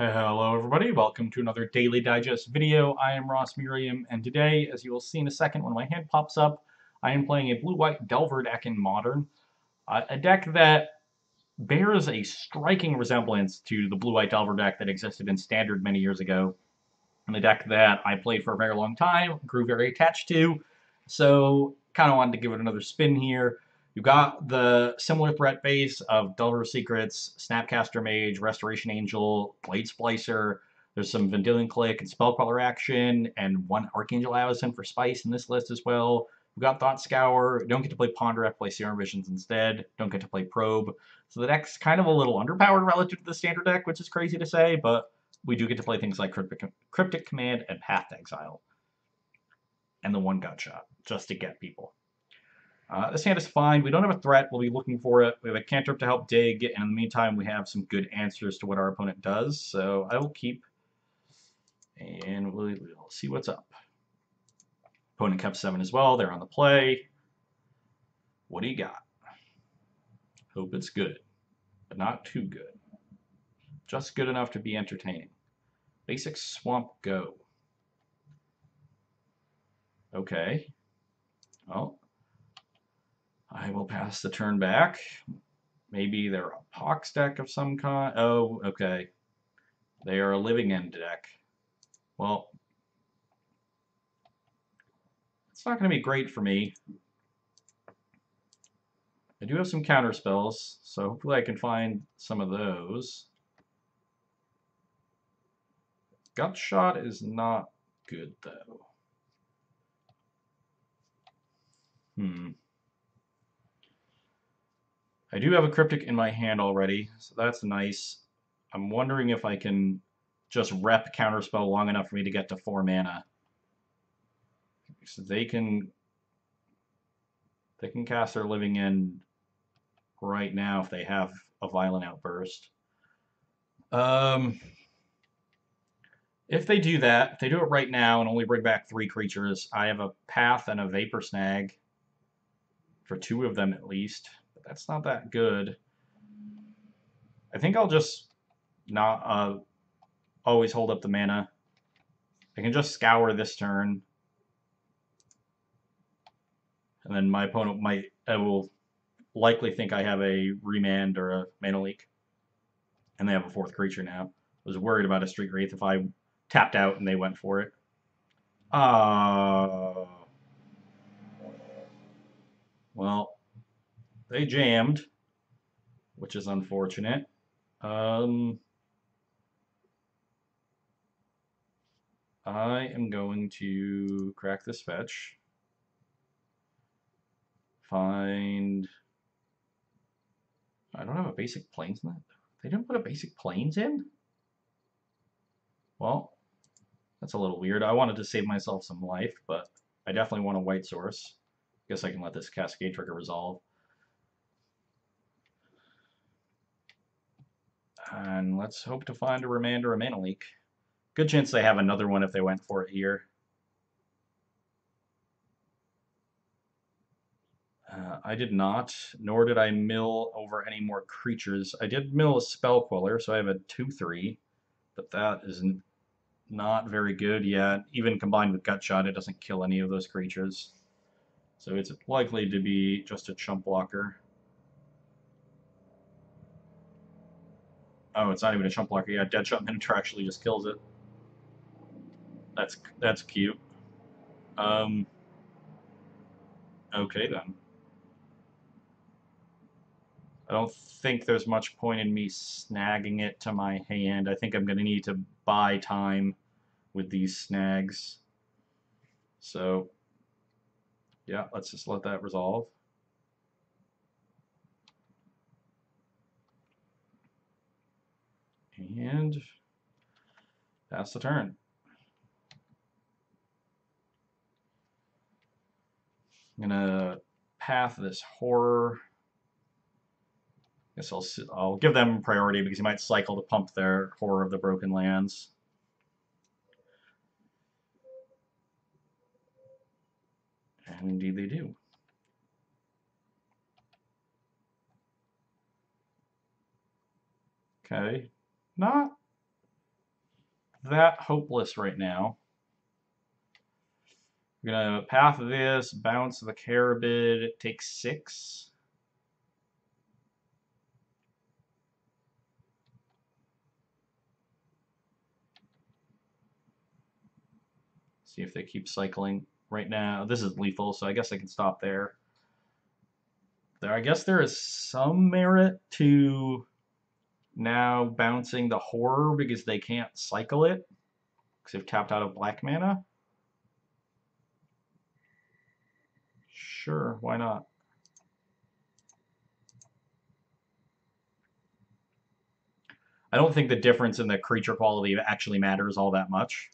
Hello everybody, welcome to another Daily Digest video. I am Merriam, and today, as you will see in a second when my hand pops up, I am playing a blue-white Delver deck in Modern. A deck that bears a striking resemblance to the blue-white Delver deck that existed in Standard many years ago, and a deck that I played for a very long time, grew very attached to, so kind of wanted to give it another spin here. You got the similar threat base of Delver Secrets, Snapcaster Mage, Restoration Angel, Blade Splicer. There's some Vendilion Click and Spellcaller action, and one Archangel Allison for Spice in this list as well. We got Thought Scour. Don't get to play Ponder, play Serum Visions instead. Don't get to play Probe. So the deck's kind of a little underpowered relative to the standard deck, which is crazy to say, but we do get to play things like Cryptic Command and Path to Exile. And the one gut shot, just to get people. This hand is fine. We don't have a threat. We'll be looking for it. We have a cantrip to help dig, and in the meantime, we have some good answers to what our opponent does. So I will keep, and we'll see what's up. Opponent kept 7 as well. They're on the play. What do you got? Hope it's good, but not too good. Just good enough to be entertaining. Basic Swamp Go. Okay. Well, I will pass the turn back. Maybe they're a Pox deck of some kind. Oh, okay. They are a Living End deck. Well, it's not going to be great for me. I do have some counter spells, so hopefully I can find some of those. Gut Shot is not good, though. I do have a Cryptic in my hand already, so that's nice. I'm wondering if I can just rep Counterspell long enough for me to get to 4 mana. So they can cast their Living End right now if they have a Violent Outburst. If they do that, if they do it right now and only bring back 3 creatures, I have a Path and a Vapor Snag for 2 of them at least. But that's not that good. I think I'll just not always hold up the mana. I can just scour this turn. And then my opponent will likely think I have a Remand or a Mana Leak. And they have a 4th creature now. I was worried about a Street Wraith if I tapped out and they went for it. Well, they jammed, which is unfortunate. I am going to crack this fetch. Find... I don't have a basic plains in that. They didn't put a basic plains in? Well, that's a little weird. I wanted to save myself some life, but I definitely want a white source. Guess I can let this Cascade trigger resolve. And let's hope to find a Remand or a Mana Leak. Good chance they have another one if they went for it here. I did not, nor did I mill over any more creatures. I did mill a Spell Queller, so I have a 2/3, but that is not very good yet. Even combined with Gut Shot, it doesn't kill any of those creatures. So it's likely to be just a chump blocker. Oh, it's not even a chump blocker. Yeah, Deadshot Minotaur actually just kills it. That's cute. Okay then. I don't think there's much point in me snagging it to my hand. I think I'm going to need to buy time with these snags. So, yeah, let's just let that resolve. And pass the turn. I'm going to path this Horror. Guess I'll give them priority because he might cycle to pump their Horror of the Broken Lands. And indeed they do. Okay. Not that hopeless right now. We're gonna path this, bounce the Carabid, take 6. See if they keep cycling. Right now, this is lethal, so I guess I can stop there. I guess there is some merit to now bouncing the Horror because they can't cycle it because they've tapped out of black mana. Sure, why not? I don't think the difference in the creature quality actually matters all that much.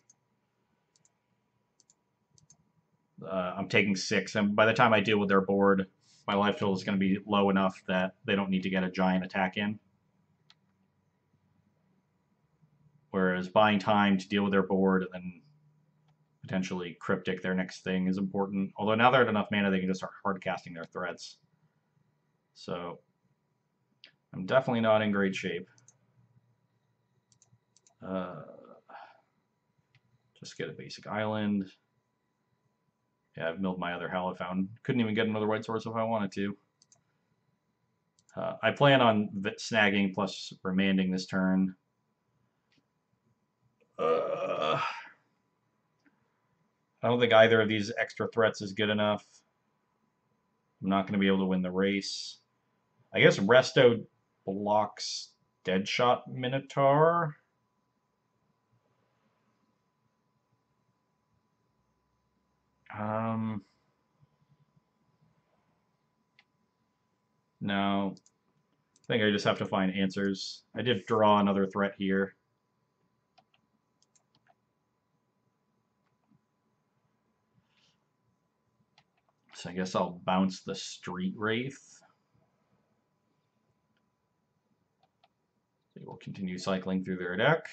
I'm taking 6, and by the time I deal with their board, my life total is going to be low enough that they don't need to get a giant attack in. Whereas buying time to deal with their board and then potentially Cryptic their next thing is important. Although now they're at enough mana, they can just start hard casting their threats. So I'm definitely not in great shape. Just get a basic island. Yeah, I've milled my other Hallowfound. Couldn't even get another white source if I wanted to. I plan on snagging plus remanding this turn. I don't think either of these extra threats is good enough. I'm not going to be able to win the race. I guess Resto blocks Deadshot Minotaur. No. I think I just have to find answers. I did draw another threat here. So I guess I'll bounce the Street Wraith. They will continue cycling through their deck.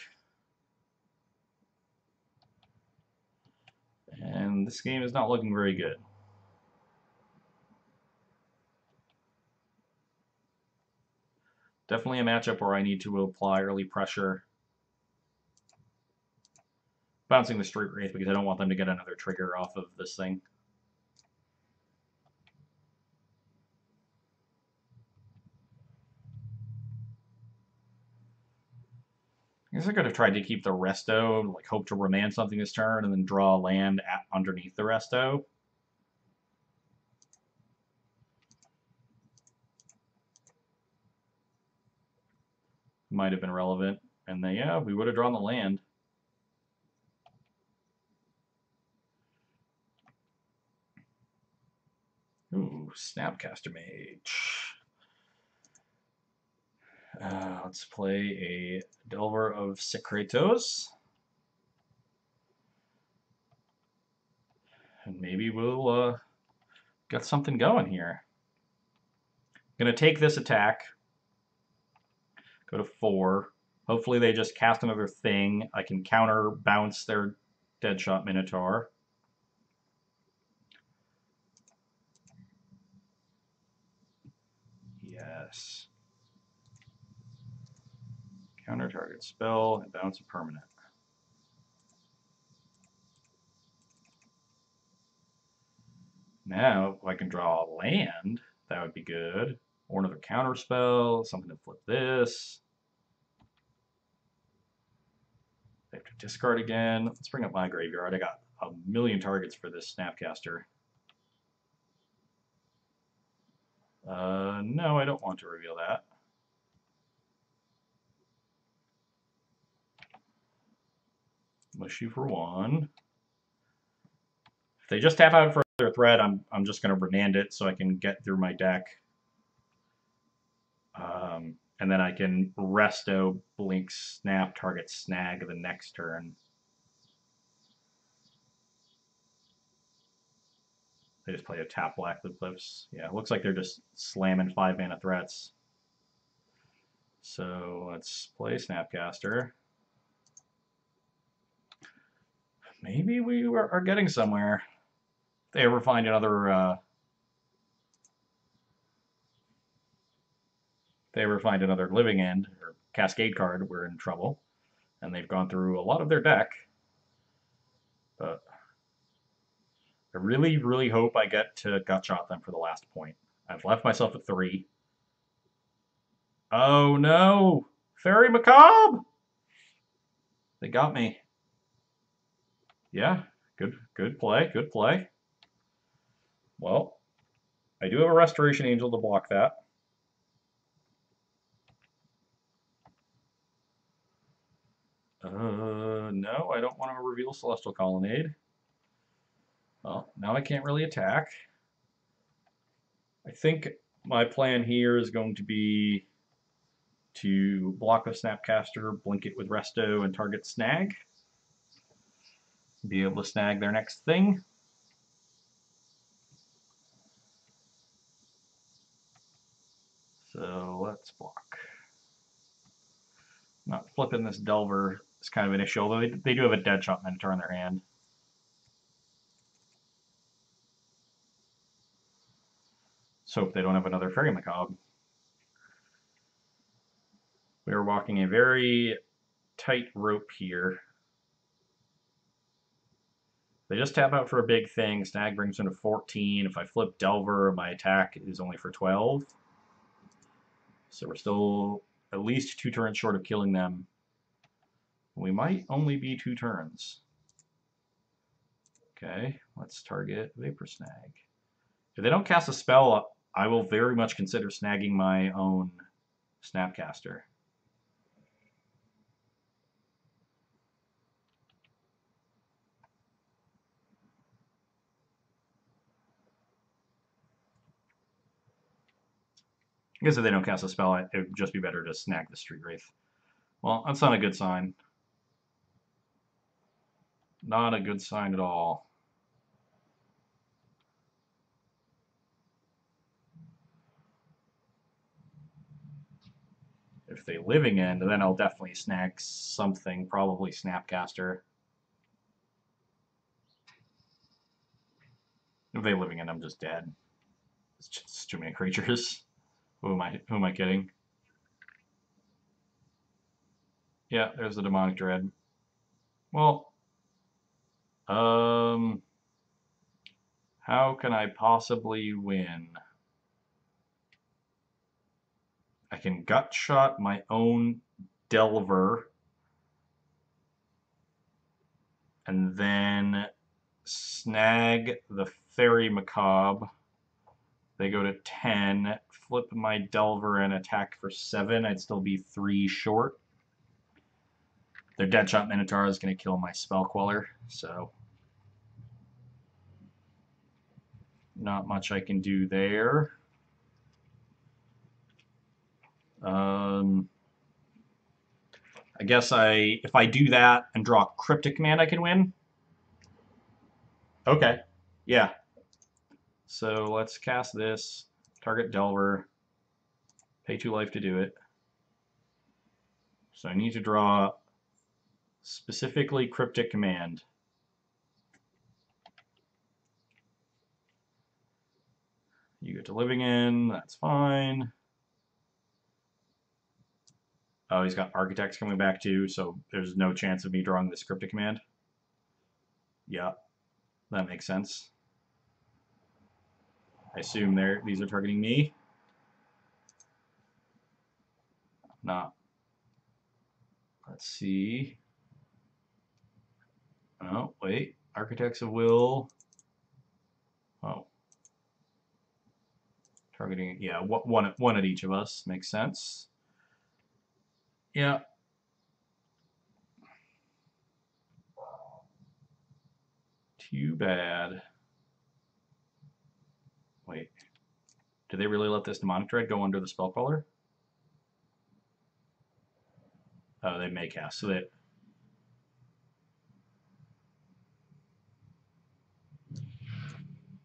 And this game is not looking very good. Definitely a matchup where I need to apply early pressure. Bouncing the Street Wraith because I don't want them to get another trigger off of this thing. I guess I could have tried to keep the Resto, like hope to remand something this turn, and then draw a land underneath the Resto. Might have been relevant. And then, yeah, we would have drawn the land. Ooh, Snapcaster Mage. Let's play a Delver of Secretos. And maybe we'll get something going here. I'm going to take this attack. Go to 4. Hopefully they just cast another thing. I can counter bounce their Deadshot Minotaur. Yes. Counter target spell and bounce a permanent. Now, if I can draw a land, that would be good. Or another counter spell, something to flip this. I have to discard again. Let's bring up my graveyard. I got a million targets for this Snapcaster. No, I don't want to reveal that. Wish you for 1. If they just tap out for their threat, I'm just going to remand it so I can get through my deck. And then I can Resto, Blink, Snap, target, snag the next turn. They just play a tap black Loop Cliffs. Yeah, it looks like they're just slamming 5 mana threats. So let's play Snapcaster. Maybe we are getting somewhere. If they ever find another Living End or Cascade card, we're in trouble. And they've gone through a lot of their deck. But I really, really hope I get to gutshot them for the last point. I've left myself at 3. Oh no! Fairy Macabre! They got me. Yeah, good play, good play. Well, I do have a Restoration Angel to block that. No, I don't want to reveal Celestial Colonnade. Well, now I can't really attack. I think my plan here is going to be to block the Snapcaster, blink it with Resto, and target Snag. Be able to snag their next thing. So let's block. Not flipping this Delver is kind of an issue, although they do have a Deadshot Minotaur in their hand. Let's hope they don't have another Fairy Macabre. We are walking a very tight rope here. They just tap out for a big thing. Snag brings them to 14. If I flip Delver, my attack is only for 12. So we're still at least 2 turns short of killing them. We might only be 2 turns. Okay, let's target Vapor Snag. If they don't cast a spell, I will very much consider snagging my own Snapcaster. I guess if they don't cast a spell, it would just be better to snag the Street Wraith. Well, that's not a good sign. Not a good sign at all. If they Living End, then I'll definitely snag something, probably Snapcaster. If they Living End, I'm just dead. It's just too many creatures. Who am I kidding? Yeah, there's the Demonic Dread. Well, how can I possibly win? I can Gutshot my own Delver and then snag the Fairy Macabre. They go to 10, flip my Delver and attack for 7. I'd still be 3 short. Their Deadshot Minotaur is going to kill my Spell Queller, so not much I can do there. I guess if I do that and draw Cryptic Command, I can win. Okay, yeah. So let's cast this, target Delver, pay 2 life to do it. So I need to draw specifically Cryptic Command. You get to Living End, that's fine. Oh, he's got Architects coming back too, so there's no chance of me drawing this Cryptic Command. Yeah, that makes sense. I assume these are targeting me. Not. Let's see. Oh, wait. Architects of Will. Oh. Targeting, yeah, one at each of us. Makes sense. Yeah. Too bad. Wait. Did they really let this Demonic Dread go under the Spellcaller? Oh, they may cast. So they...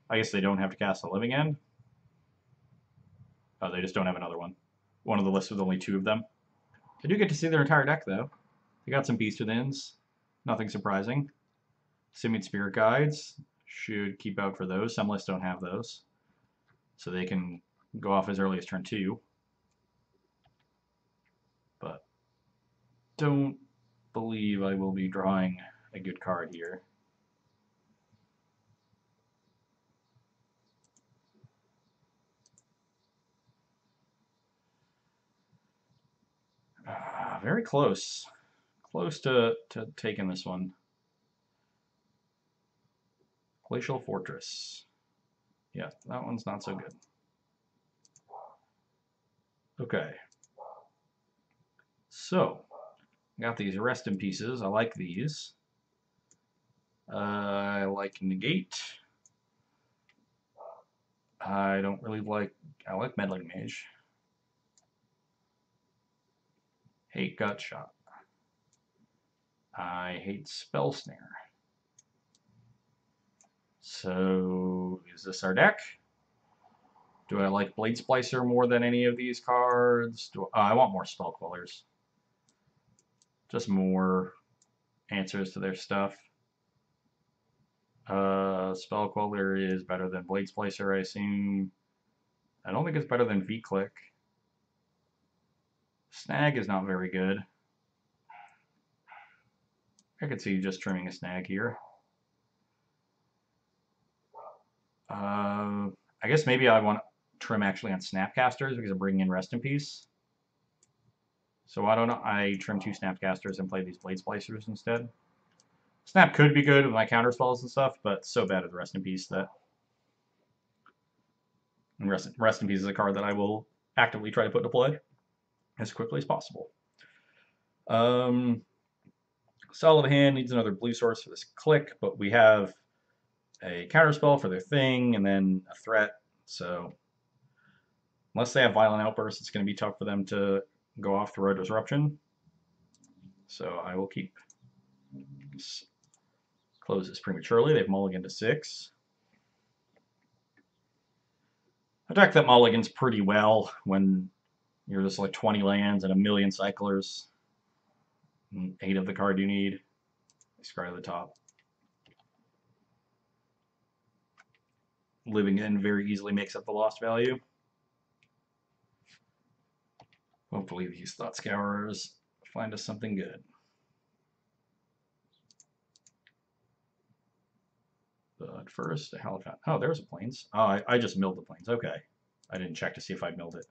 I guess they don't have to cast a Living End. Oh, they just don't have another one. One of the lists with only 2 of them. I do get to see their entire deck, though. They got some Beast Withins. Nothing surprising. Simian Spirit Guides. Should keep out for those. Some lists don't have those. So they can go off as early as turn 2. But don't believe I will be drawing a good card here. Very close. Close to taking this one. Glacial Fortress. Yeah, that one's not so good. Okay. So, I got these rest in pieces. I like these. I like Negate. I don't really like... I like Meddling Mage. Hate Gut Shot. I hate Spell Snare. So, is this our deck? Do I like Blade Splicer more than any of these cards? I want more Spell Quellers. Just more answers to their stuff. Spell Queller is better than Blade Splicer, I assume. I don't think it's better than V-Click. Snag is not very good. I could see just trimming a Snag here. I guess maybe I want to trim actually on Snapcasters because I'm bringing in Rest in Peace. So why don't I trim 2 Snapcasters and play these Blade Splicers instead? Snap could be good with my counter spells and stuff, but so bad at Rest in Peace that... And Rest in Peace is a card that I will actively try to put into play as quickly as possible. Solid Hand needs another blue source for this click, but we have a counterspell for their thing and then a threat. So unless they have Violent Outburst, it's going to be tough for them to go off Throw Disruption. So I will keep. Close this prematurely. They've mulliganed to 6. A deck that mulligans pretty well when you're just like 20 lands and a million cyclers. And 8 of the card you need. Scry to the top. Living in very easily makes up the lost value. Hopefully these Thought Scourers find us something good. But first, a Halifax. Oh, there's a Plains. Oh, I just milled the Plains. Okay. I didn't check to see if I milled it.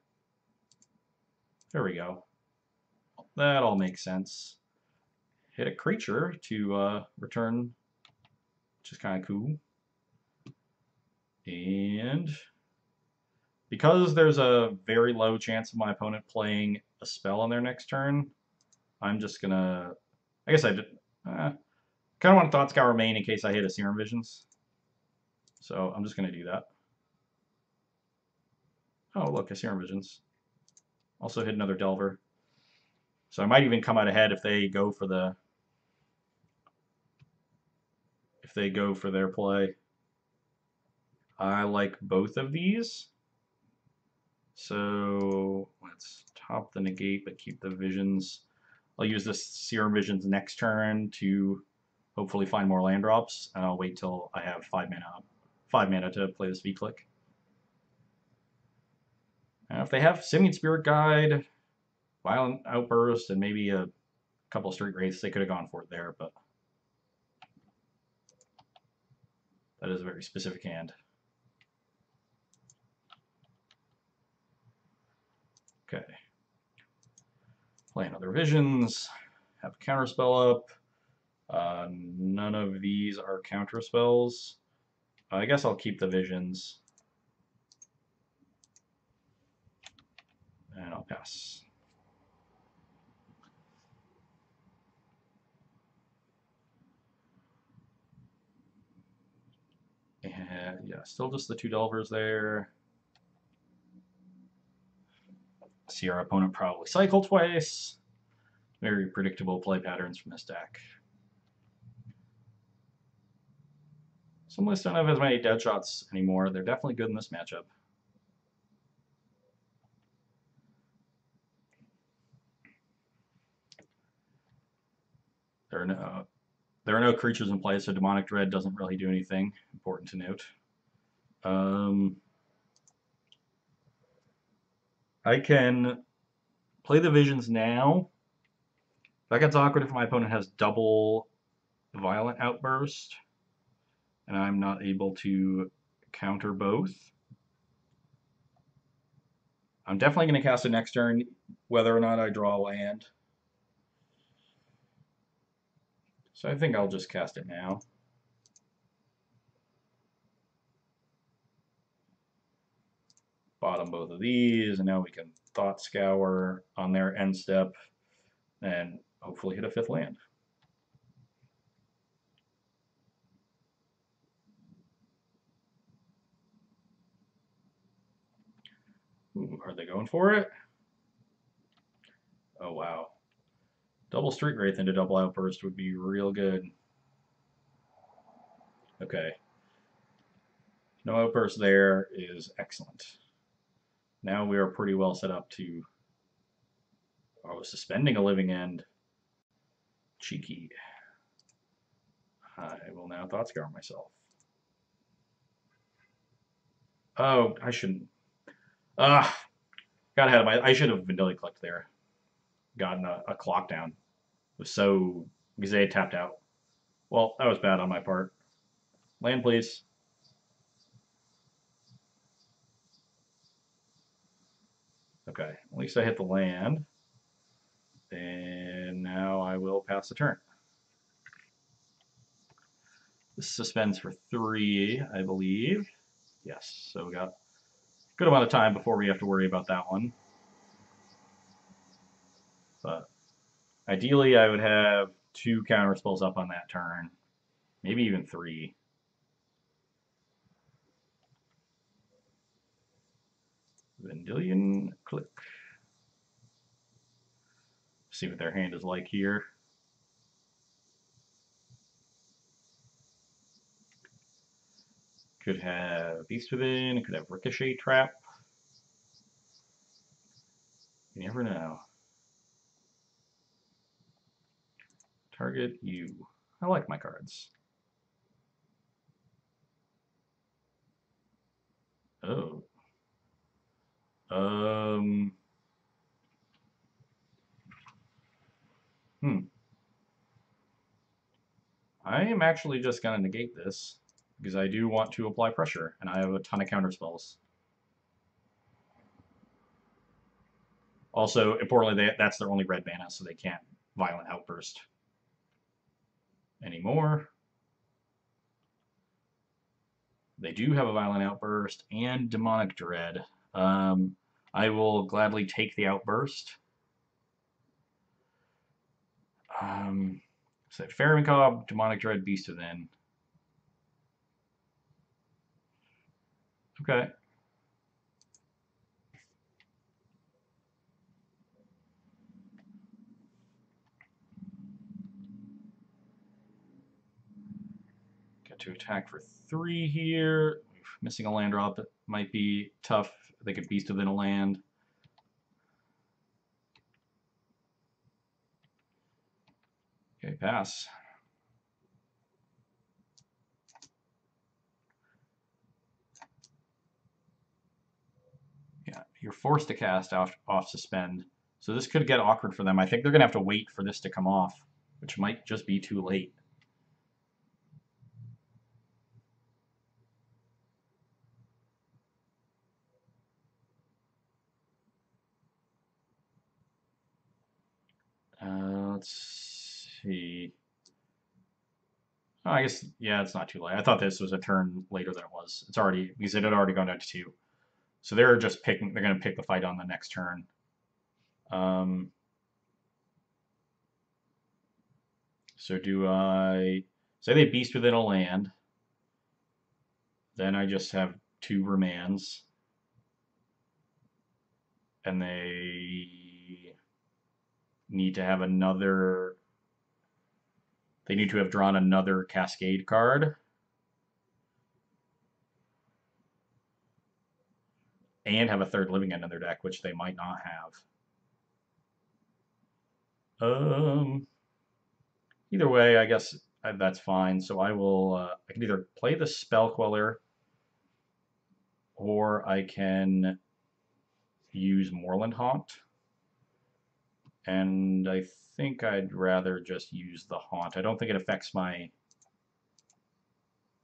There we go. That all makes sense. Hit a creature to return, which is kind of cool. And because there's a very low chance of my opponent playing a spell on their next turn, I'm just gonna... I guess I did... kind of want Thought Scour main in case I hit a Serum Visions. So I'm just gonna do that. Oh, look, a Serum Visions. Also hit another Delver. So I might even come out ahead if they go for the... if they go for their play. I like both of these. So let's top the negate but keep the visions. I'll use this Serum Visions next turn to hopefully find more land drops, and I'll wait till I have 5 mana to play this V-Click. And if they have Simian Spirit Guide, Violent Outburst, and maybe a couple Street Wraiths, they could have gone for it there, but that is a very specific hand. Okay. Play another Visions, have a counterspell up. None of these are counterspells. I guess I'll keep the Visions. And I'll pass. And yeah, still just the 2 Delvers there. See our opponent probably cycle twice. Very predictable play patterns from this deck. Some lists don't have as many dead shots anymore. They're definitely good in this matchup. There are no creatures in play, so Demonic Dread doesn't really do anything. Important to note. I can play the Visions now That gets awkward if my opponent has double Violent Outburst, and I'm not able to counter both. I'm definitely going to cast it next turn, whether or not I draw a land. So I think I'll just cast it now. Bottom both of these, and now we can Thought Scour on their end step, and hopefully hit a 5th land. Ooh, are they going for it? Oh, wow. Double Street Wraith into double Outburst would be real good. Okay. No Outburst there is excellent. Now we are pretty well set up to... Oh, suspending a living end. Cheeky. I will now Thought Scour myself. Oh, I shouldn't. Got ahead of my... I should have Vanilla clicked there. Gotten a clock down. It was so... because they had tapped out. Well, that was bad on my part. Land, please. Okay, at least I hit the land. And now I will pass the turn. This suspends for 3, I believe. Yes, so we got a good amount of time before we have to worry about that one. But ideally, I would have 2 counter spells up on that turn. Maybe even 3. Vendilion, click. See what their hand is like here. Could have Beast Within, could have Ricochet Trap. You never know. Target you. I like my cards. Oh. I am actually just going to negate this because I do want to apply pressure, and I have a ton of counter spells. Also, importantly, that's their only red mana, so they can't Violent Outburst anymore. They do have a Violent Outburst and Demonic Dread. I will gladly take the Outburst. So Fair Cobb, Demonic Dread, Beast Within. Okay. Get to attack for 3 here. Missing a land drop might be tough. They could Beast Within a land. Okay, pass. Yeah, you're forced to cast off suspend. So this could get awkward for them. I think they're going to have to wait for this to come off, which might just be too late. Let's see. Oh, I guess, yeah, it's not too late. I thought this was a turn later than it was. It's already, because it had already gone down to 2. So they're just picking, they're going to pick the fight on the next turn. So do I say they Beast Within a land? Then I just have 2 remands. And they need to have another. They need to have drawn another Cascade card. And have a 3rd Living End in their deck, which they might not have. Either way, I guess that's fine. So I will. I can either play the Spell Queller, or I can use Moorland Haunt And I think I'd rather just use the Haunt. I don't think it affects my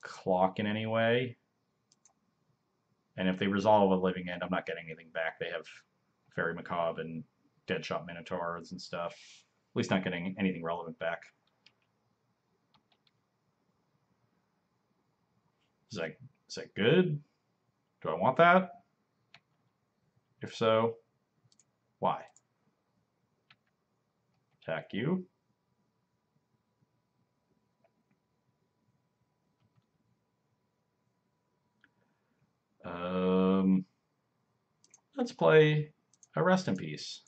clock in any way. And if they resolve a living end, I'm not getting anything back. They have Fairy Macabre and Deadshot Minotaurs and stuff. At least not getting anything relevant back. Is that good? Do I want that? If so, why? Attack you. Let's play a Rest in Peace.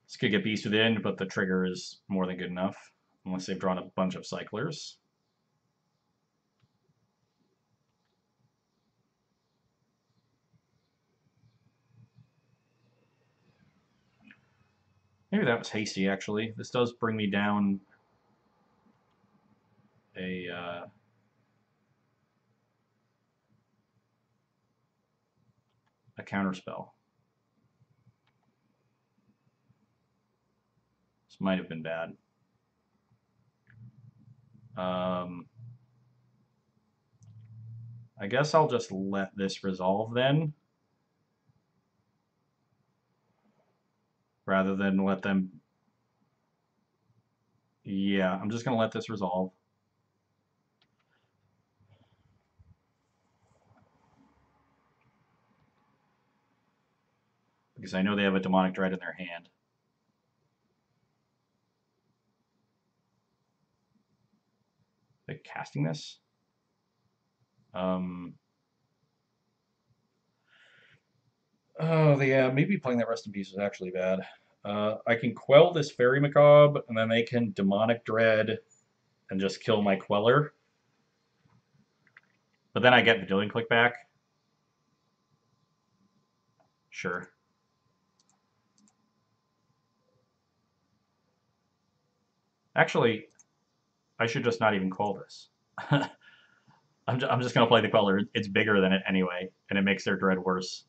This could get Beast Within, but the trigger is more than good enough, unless they've drawn a bunch of cyclers. Maybe that was hasty, actually. This does bring me down a counterspell. This might have been bad. I guess I'll just let this resolve then, rather than let them... Yeah, I'm just going to let this resolve. Because I know they have a Demonic Dread in their hand. Are they casting this? Oh, yeah, maybe playing that Rest in Peace is actually bad. I can quell this Fairy Macabre, and then they can Demonic Dread and just kill my Queller. But then I get Vidillion Click back. Sure. Actually, I should just not even quell this. I'm just going to play the Queller. It's bigger than it anyway, and it makes their Dread worse.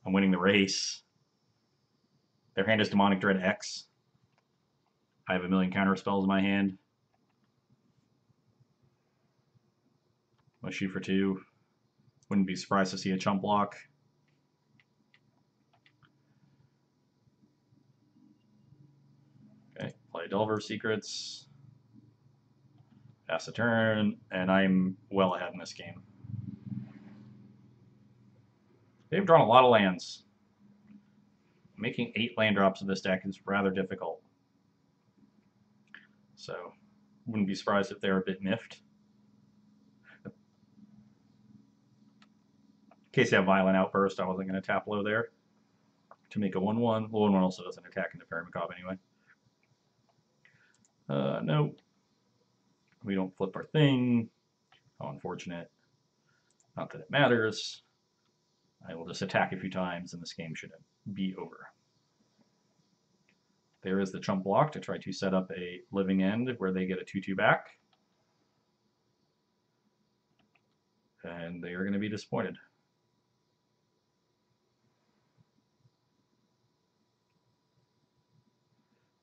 I'm winning the race. Their hand is Demonic Dread X. I have a million counter spells in my hand. I'll shoot for 2. Wouldn't be surprised to see a chump block. Okay, play Delver Secrets. Pass the turn, and I'm well ahead in this game. They've drawn a lot of lands. Making 8 land drops in this deck is rather difficult. So, wouldn't be surprised if they're a bit miffed. In case they have Violent Outburst, I wasn't going to tap low there to make a 1-1. The 1-1 also doesn't attack into Fairy Macabre anyway. No. We don't flip our thing. How unfortunate. Not that it matters. I will just attack a few times and this game should be over. There is the chump block to try to set up a living end where they get a 2-2 back. And they are going to be disappointed.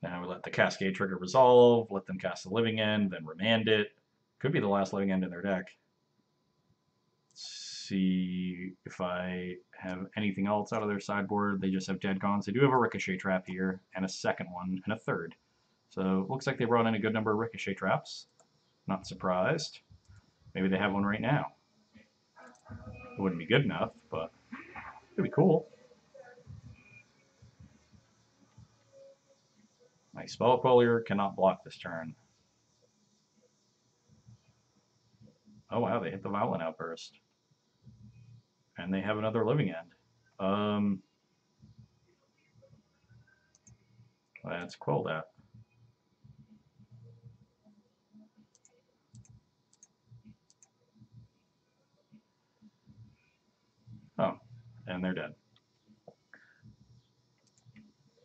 Now we let the Cascade trigger resolve, let them cast a living end, then remand it. Could be the last living end in their deck. Let's see if I have anything else out of their sideboard. They just have Dead Cons. They do have a Ricochet Trap here, and a second one, and a third. So it looks like they brought in a good number of Ricochet Traps. Not surprised. Maybe they have one right now. It wouldn't be good enough, but it'd be cool. My Spell Queller cannot block this turn. Oh wow, they hit the Violent Outburst. And they have another living end. Let's quell that. Oh, and they're dead.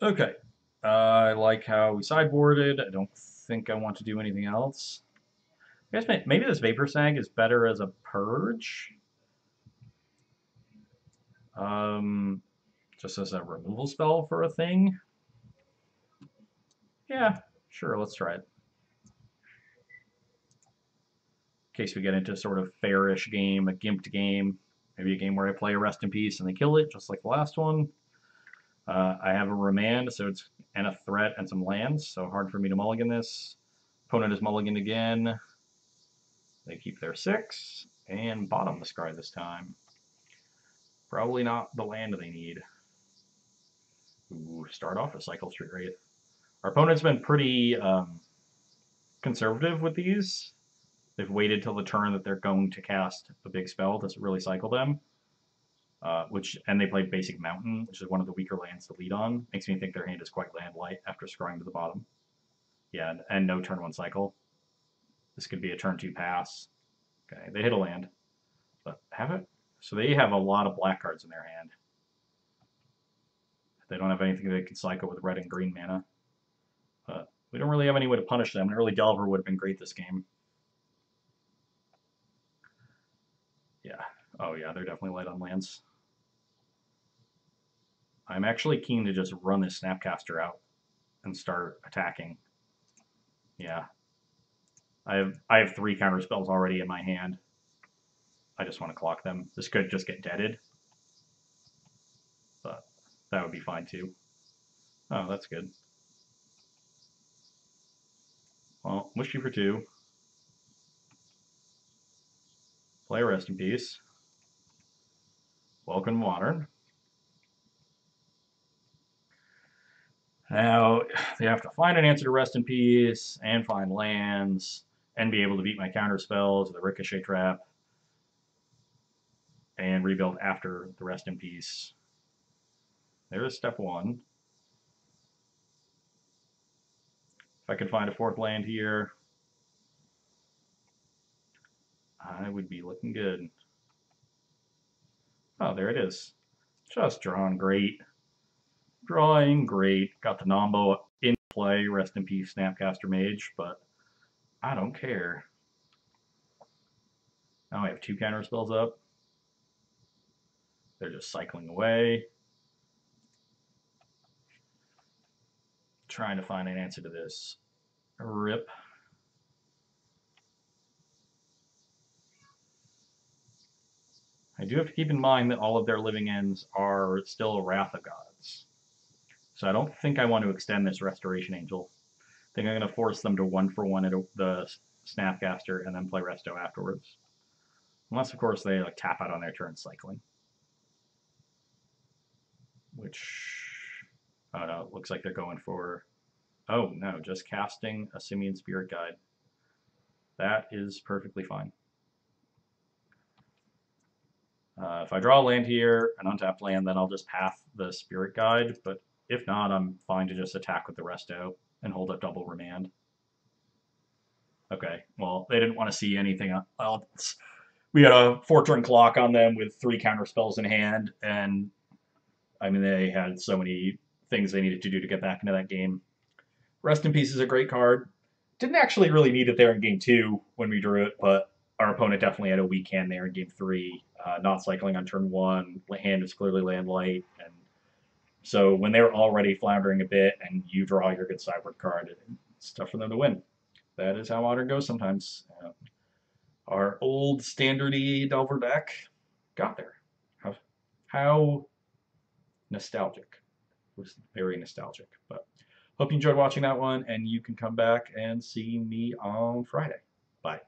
Okay. I like how we sideboarded. I don't think I want to do anything else. I guess maybe this Vapor Sag is better as a purge. Just as a removal spell for a thing? Yeah, sure, let's try it. In case we get into sort of fairish game, a gimped game, maybe a game where I play a Rest in Peace and they kill it, just like the last one. I have a Remand, so it's and a threat and some lands, so hard for me to mulligan this. Opponent is mulliganed again. They keep their 6, and bottom discard this time. Probably not the land they need. Ooh, start off a Cycle Street Wraith. Our opponent's been pretty conservative with these. They've waited till the turn that they're going to cast a big spell to really cycle them. And they played Basic Mountain, which is one of the weaker lands to lead on. Makes me think their hand is quite land light after scrying to the bottom. Yeah, and no turn 1 cycle. This could be a turn 2 pass. Okay, they hit a land. But have it? So they have a lot of black cards in their hand. They don't have anything they can cycle with red and green mana. But we don't really have any way to punish them. An early Delver would have been great this game. Yeah. Oh yeah, they're definitely light on lands. I'm actually keen to just run this Snapcaster out and start attacking. Yeah. I have 3 counter spells already in my hand. I just want to clock them. This could just get deaded. But that would be fine too. Oh, that's good. Well, wish you for 2. Play Rest in Peace. Welcome Modern. Now, they have to find an answer to Rest in Peace, and find lands, and be able to beat my counter spells, the Ricochet Trap, and rebuild after the Rest in Peace. There is step 1. If I could find a 4th land here, I would be looking good. Oh, there it is. Just drawn great. Drawing great. Got the Nombo in play, Rest in Peace, Snapcaster Mage, but I don't care. Now I have 2 counter spells up. They're just cycling away. Trying to find an answer to this. Rip. I do have to keep in mind that all of their living ends are still Wrath of Gods. So I don't think I want to extend this Restoration Angel. I think I'm going to force them to 1-for-1 at the Snapcaster and then play Resto afterwards. Unless, of course, they like tap out on their turn cycling. Which, oh no, it looks like they're going for, oh no, just casting a Simian Spirit Guide. That is perfectly fine. If I draw a land here, an untapped land, then I'll just path the Spirit Guide, but if not, I'm fine to just attack with the Resto and hold up double Remand. Okay, well, they didn't want to see anything else. We had a 4-turn clock on them with 3 counter spells in hand, and I mean, they had so many things they needed to do to get back into that game. Rest in Peace is a great card. Didn't actually really need it there in game 2 when we drew it, but our opponent definitely had a weak hand there in game 3. Not cycling on turn 1, hand is clearly land light, and so when they're already floundering a bit and you draw your good sideboard card, it's tough for them to win. That is how Modern goes sometimes. Our old standardy Delver deck got there. How nostalgic. It was very nostalgic. But hope you enjoyed watching that one, and you can come back and see me on Friday. Bye.